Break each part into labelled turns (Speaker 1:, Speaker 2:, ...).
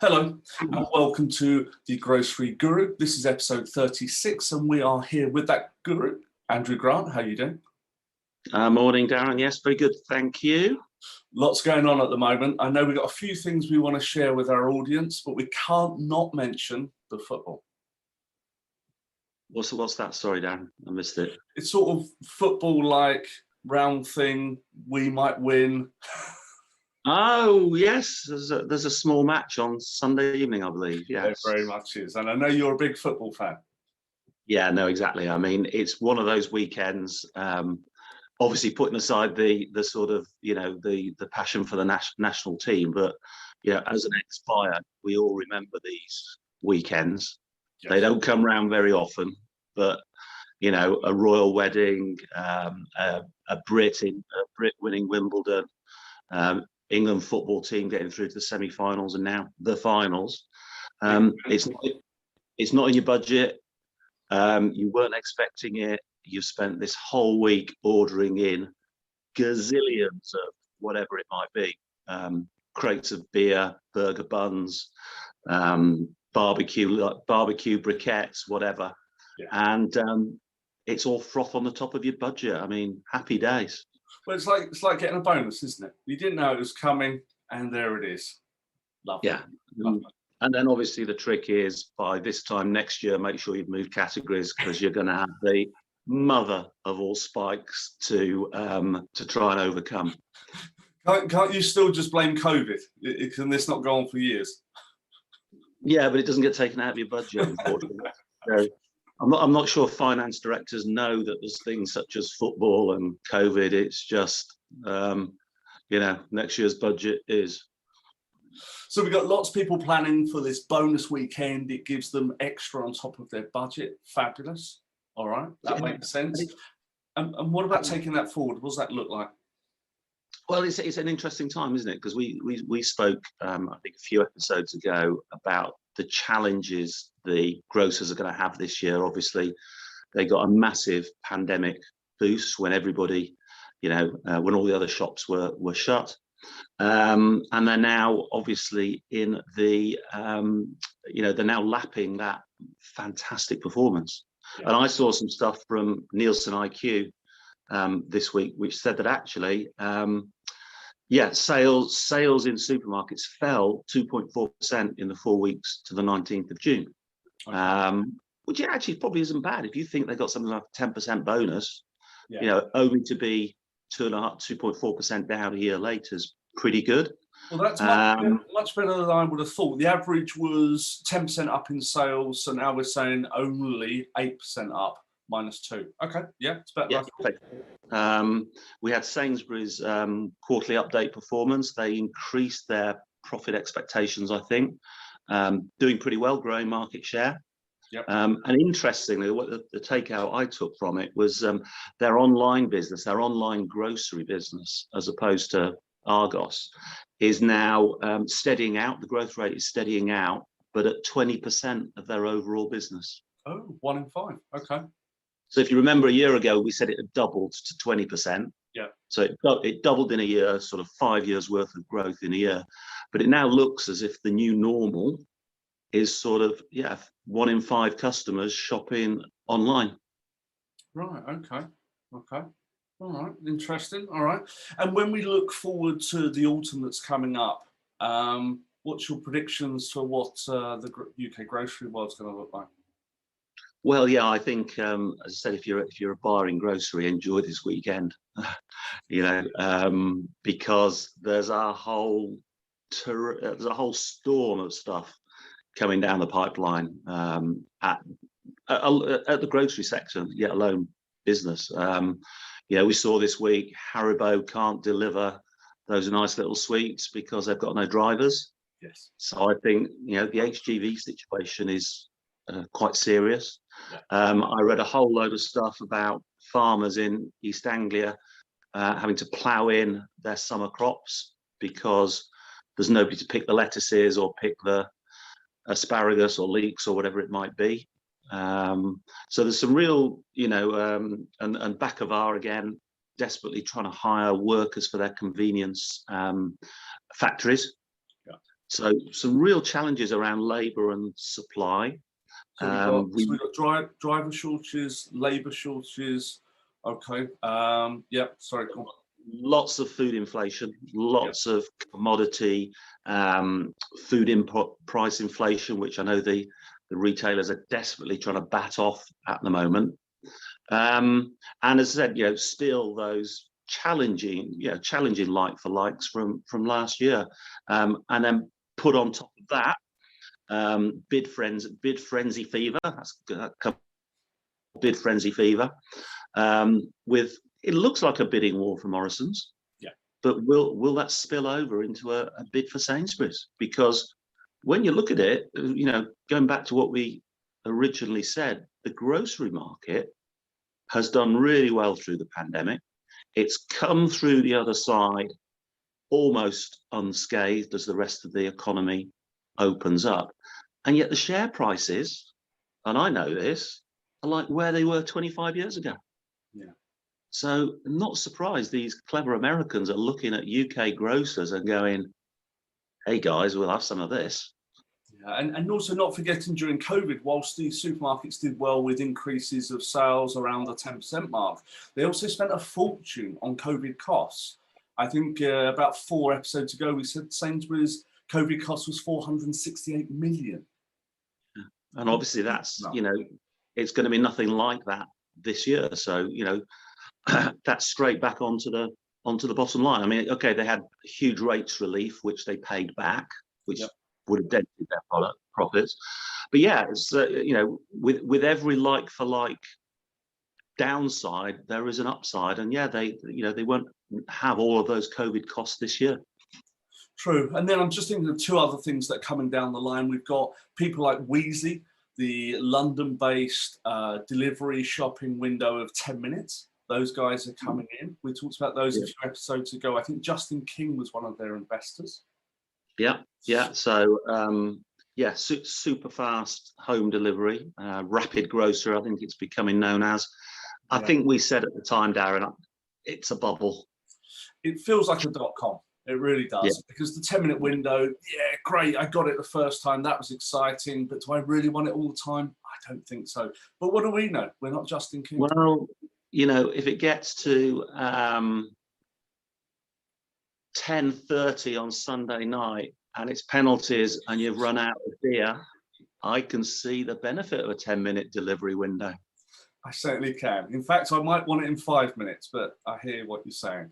Speaker 1: Hello and welcome to the Grocery Guru. This is episode 36 and we are here with that guru, Andrew Grant. How are you doing?
Speaker 2: Morning, Darren. Yes, very good. Thank you.
Speaker 1: Lots going on at the moment. I know we've got a few things we want to share with our audience, but we can't not mention the football.
Speaker 2: What's that? Sorry, Darren. I missed it.
Speaker 1: It's sort of football-like round thing. We might win.
Speaker 2: Oh, yes. There's a small match on Sunday evening, I believe. Yes.
Speaker 1: There very much is. And I know you're a big football fan.
Speaker 2: Yeah, no, exactly. I mean, it's one of those weekends, obviously putting aside the sort of, the passion for the national team. But, as an ex-buyer, we all remember these weekends. Yes. They don't come round very often, but, a royal wedding, a Brit winning Wimbledon, England football team getting through to the semi-finals and now the finals. It's not in your budget. You weren't expecting it. You've spent this whole week ordering in gazillions of whatever it might be, crates of beer, burger buns, barbecue briquettes, whatever. Yeah. And it's all froth on the top of your budget. I mean, happy days.
Speaker 1: Well, it's like getting a bonus, isn't it? You didn't know it was coming, and there it is. Lovely.
Speaker 2: Yeah. Lovely. And then obviously the trick is by this time next year, make sure you've moved categories because you're going to have the mother of all spikes to try and overcome.
Speaker 1: Can't you still just blame COVID? Can this not go on for years?
Speaker 2: Yeah, but it doesn't get taken out of your budget, unfortunately. So, I'm not sure finance directors know that there's things such as football and COVID. It's just, next year's budget is.
Speaker 1: So we've got lots of people planning for this bonus weekend. It gives them extra on top of their budget. Fabulous. All right, that makes sense. And what about taking that forward? What does that look like?
Speaker 2: Well, it's an interesting time, isn't it? Because we spoke, I think, a few episodes ago about the challenges the grocers are going to have this year. Obviously, they got a massive pandemic boost when everybody, when all the other shops were shut. And they're now obviously in the, they're now lapping that fantastic performance. Yeah. And I saw some stuff from NielsenIQ this week, which said that actually, sales in supermarkets fell 2.4% in the 4 weeks to the 19th of June, which actually probably isn't bad. If you think they got something like a 10% bonus, only to be 2.4% down a year later is pretty good.
Speaker 1: Well, that's much better than I would have thought. The average was 10% up in sales, so now we're saying only 8% up. -2. Okay, yeah, it's better.
Speaker 2: Yeah, we had Sainsbury's quarterly update performance. They increased their profit expectations, I think, doing pretty well, growing market share. Yep. And interestingly, what the takeout I took from it was their online business, their online grocery business, as opposed to Argos, is now steadying out. The growth rate is steadying out, but at 20% of their overall business.
Speaker 1: Oh, 1 in 5. Okay.
Speaker 2: So if you remember a year ago, we said it had doubled to 20%. Yeah. So it doubled in a year, sort of 5 years worth of growth in a year. But it now looks as if the new normal is sort of, 1 in 5 customers shopping online.
Speaker 1: Right. Okay. Okay. All right. Interesting. All right. And when we look forward to the autumn that's coming up, what's your predictions for what the UK grocery world's going to look like?
Speaker 2: Well, yeah, I think, as I said, if you're a buyer in grocery, enjoy this weekend, because there's a whole storm of stuff coming down the pipeline at the grocery sector, yet alone business. We saw this week Haribo can't deliver those nice little sweets because they've got no drivers. Yes. So I think the HGV situation is quite serious. Yeah. I read a whole load of stuff about farmers in East Anglia having to plough in their summer crops because there's nobody to pick the lettuces or pick the asparagus or leeks or whatever it might be. So there's some real, and Bakovar again, desperately trying to hire workers for their convenience factories. Yeah. So some real challenges around labour and supply.
Speaker 1: So we've got driver shortages, labour shortages. Okay. Yeah. Sorry. Go on.
Speaker 2: Lots of food inflation, lots of commodity, food input price inflation, which I know the retailers are desperately trying to bat off at the moment. And as I said, still those challenging like for likes from last year, and then put on top of that, bid frenzy fever. That's bid frenzy fever. With it looks like a bidding war for Morrisons, but will that spill over into a bid for Sainsbury's? Because when you look at it, going back to what we originally said, the grocery market has done really well through the pandemic. It's come through the other side almost unscathed as the rest of the economy opens up, and yet the share prices, and I know this, are like where they were 25 years ago.
Speaker 1: Yeah.
Speaker 2: So I'm not surprised these clever Americans are looking at UK grocers and going, hey guys, we'll have some of this.
Speaker 1: Yeah, and also not forgetting during COVID, whilst these supermarkets did well with increases of sales around the 10% mark, they also spent a fortune on COVID costs. I think about 4 episodes ago, we said Sainsbury's COVID cost was 468 million.
Speaker 2: And obviously that's, it's going to be nothing like that this year. So, that's straight back onto the bottom line. I mean, okay, they had huge rates relief, which they paid back, which would have dented their profits. But yeah, it's, with every like for like downside, there is an upside. And they won't have all of those COVID costs this year.
Speaker 1: True. And then I'm just thinking of 2 other things that are coming down the line. We've got people like Wheezy, the London-based delivery shopping window of 10 minutes. Those guys are coming in. We talked about those a few episodes ago. I think Justin King was one of their investors. Yeah.
Speaker 2: So, super fast home delivery, rapid grocer, I think it's becoming known as. I think we said at the time, Darren, it's a bubble.
Speaker 1: It feels like a .com. It really does, because the 10-minute window, great, I got it the first time, that was exciting, but do I really want it all the time? I don't think so. But what do we know? We're not Justin King.
Speaker 2: Well, if it gets to 10:30 on Sunday night and it's penalties and you've run out of beer, I can see the benefit of a 10-minute delivery window.
Speaker 1: I certainly can. In fact, I might want it in 5 minutes, but I hear what you're saying.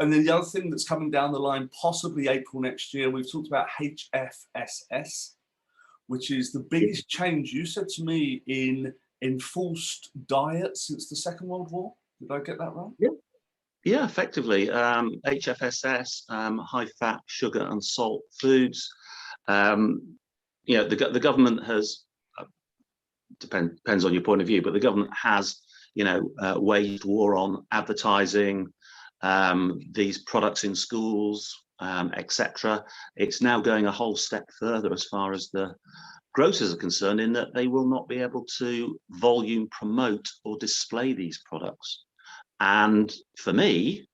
Speaker 1: And then the other thing that's coming down the line, possibly April next year, we've talked about HFSS, which is the biggest change, you said to me, in enforced diet since the Second World War. Did I get that right?
Speaker 2: Yeah, effectively. HFSS, high fat, sugar and salt foods. The government has, depends on your point of view, but the government has, waged war on advertising these products in schools, etc. It's now going a whole step further as far as the grocers are concerned, in that they will not be able to volume promote or display these products. And for me,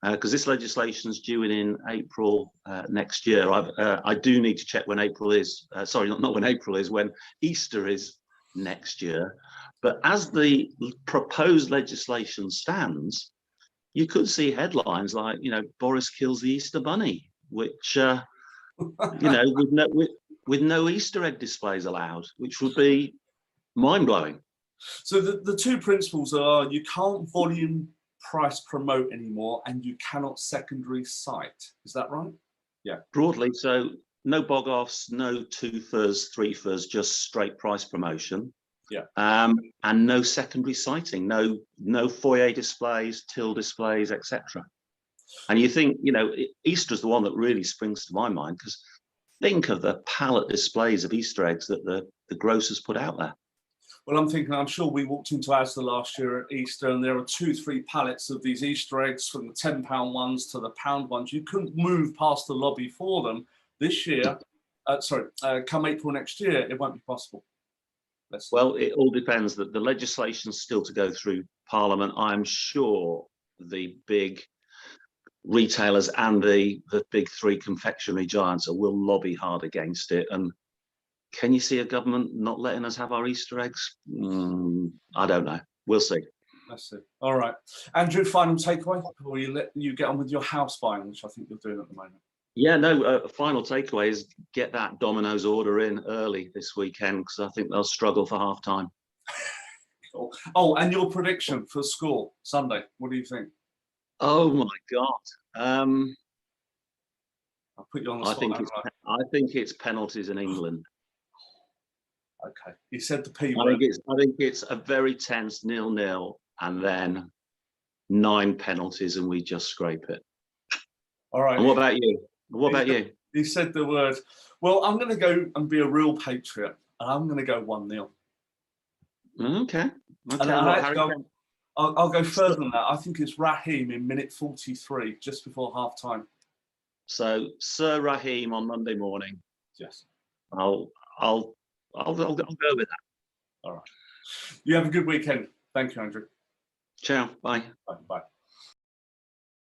Speaker 2: because this legislation is due in April next year, I do need to check when April is. Sorry, not when April is, when Easter is next year. But as the proposed legislation stands, you could see headlines like, Boris kills the Easter bunny, which, with no Easter egg displays allowed, which would be mind-blowing.
Speaker 1: So the 2 principles are you can't volume price promote anymore and you cannot secondary cite. Is that right? Yeah. Broadly,
Speaker 2: so no bog-offs, no 2-fers, 3-fers, just straight price promotion.
Speaker 1: Yeah.
Speaker 2: And no secondary citing, no foyer displays, till displays, etc. And you think, Easter is the one that really springs to my mind, because think of the pallet displays of Easter eggs that the grocers put out there.
Speaker 1: Well, I'm sure we walked into Asda last year at Easter and there are 2-3 pallets of these Easter eggs, from the £10 ones to the £1 ones. You couldn't move past the lobby for them. This year, come April next year, it won't be possible.
Speaker 2: Well, it all depends. That the legislation's still to go through Parliament. I'm sure the big retailers and the big three confectionery giants will lobby hard against it. And can you see a government not letting us have our Easter eggs? I don't know. We'll see.
Speaker 1: Let's see. All right, Andrew, final takeaway before you get on with your house buying, which I think you're doing at the moment.
Speaker 2: Yeah, no, final takeaway is get that Domino's order in early this weekend, because I think they'll struggle for half time.
Speaker 1: Cool. Oh, and your prediction for score Sunday, what do you think?
Speaker 2: Oh my God.
Speaker 1: I'll put you on the spot.
Speaker 2: I think it's penalties in England.
Speaker 1: Okay, he said the P
Speaker 2: word. I think it's a very tense 0-0, and then 9 penalties, and we just scrape it.
Speaker 1: All right.
Speaker 2: And what about you? What about you?
Speaker 1: He said the word. Well, I'm going to go and be a real patriot, and I'm going to go 1-0.
Speaker 2: Okay.
Speaker 1: I'll go further than that. I think it's Raheem in minute 43, just before half time.
Speaker 2: So Sir Raheem on Monday morning.
Speaker 1: Yes.
Speaker 2: I'll go with that.
Speaker 1: All right. You have a good weekend. Thank you, Andrew.
Speaker 2: Ciao. Bye.
Speaker 1: Bye. Bye.